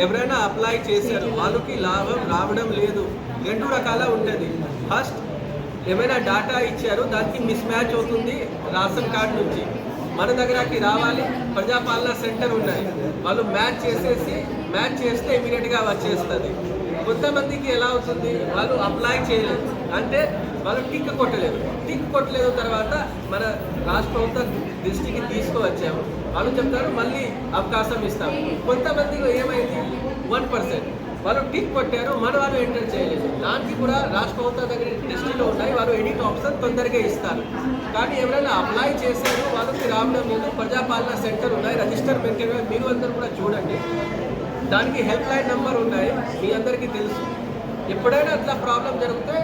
ఎవరైనా అప్లై చేశారు వాళ్ళకి లాభం రావడం లేదు. రెండు రకాల ఉంటుంది. ఫస్ట్ ఏమైనా డాటా ఇచ్చారు, దానికి మిస్ మ్యాచ్ అవుతుంది రేషన్ కార్డు నుంచి మన దగ్గరకి రావాలి. ప్రజాపాలన సెంటర్ ఉన్నాయి, వాళ్ళు మ్యాచ్ చేస్తే ఇమీడియట్గా వచ్చేస్తుంది. కొంతమందికి ఎలా అవుతుంది, వాళ్ళు అప్లై చేయలేదు అంటే వాళ్ళు టిక్ కొట్టలేదు తర్వాత మన రాష్ట్ర ప్రభుత్వ దృష్టికి తీసుకువచ్చాము. వాళ్ళు చెప్తారు మళ్ళీ అవకాశం ఇస్తాము. కొంతమందికి ఏమైంది 1% వాళ్ళు టిక్ కొట్టారు, మన వాళ్ళు ఎంటర్ చేయలేదు. దానికి కూడా రాష్ట్ర ప్రభుత్వం దగ్గర దృష్టిలో ఉన్నాయి, వాళ్ళు ఎడిట్ ఆప్షన్ తొందరగా ఇస్తారు. కానీ ఎవరైనా అప్లై చేశారు వాళ్ళకి రావడం లేదు. ప్రజాపాలన సెంటర్ ఉన్నాయి, రిజిస్టర్ మెయింటైన్ మీరు అందరూ కూడా చూడండి. దానికి హెల్ప్ లైన్ నెంబర్ ఉన్నాయి, మీ అందరికీ తెలుసు. ఎప్పుడైనా అట్లా ప్రాబ్లం జరిగితే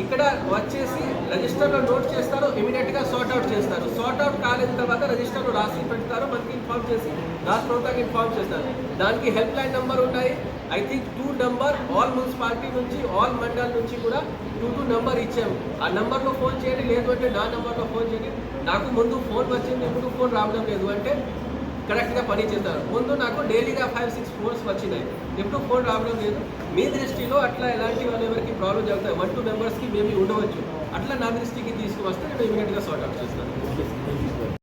ఇక్కడ వచ్చేసి రిజిస్టర్లో నోట్ చేస్తారు, ఇమీడియట్గా సార్ట్అవుట్ చేస్తారు. సార్ట్అవుట్ కాలేని తర్వాత రిజిస్టర్లో రాసి పెడతారు, మనకి ఇన్ఫార్మ్ చేసి రాష్ట్ర ప్రభుత్వానికి ఇన్ఫార్మ్ చేస్తారు. దానికి హెల్ప్ లైన్ నెంబర్ ఉన్నాయి. I think 2 number all municipality నుంచి ఆల్ మండల్ నుంచి కూడా 2 నెంబర్ ఇచ్చాము. ఆ నెంబర్లో ఫోన్ చేయండి, లేదు అంటే నా నెంబర్లో ఫోన్ చేయండి. నాకు ముందు ఫోన్ వచ్చింది, ఇప్పుడు ఫోన్ రావడం లేదు అంటే కరెక్ట్గా పని చేస్తారు. ముందు నాకు డైలీగా 5-6 ఫోన్స్ వచ్చినాయి, ఎప్పుడు ఫోన్ రావడం లేదు. మీ దృష్టిలో అట్లా ఎలాంటి వాళ్ళు ఎవరికి ప్రాబ్లం జరుగుతాయి 1-2 మెంబర్స్కి మేబీ ఉండవచ్చు. అట్లా నా దృష్టికి తీసుకువస్తే నేను ఇమీడియట్గా సార్ట్ అవుట్ చేస్తాను.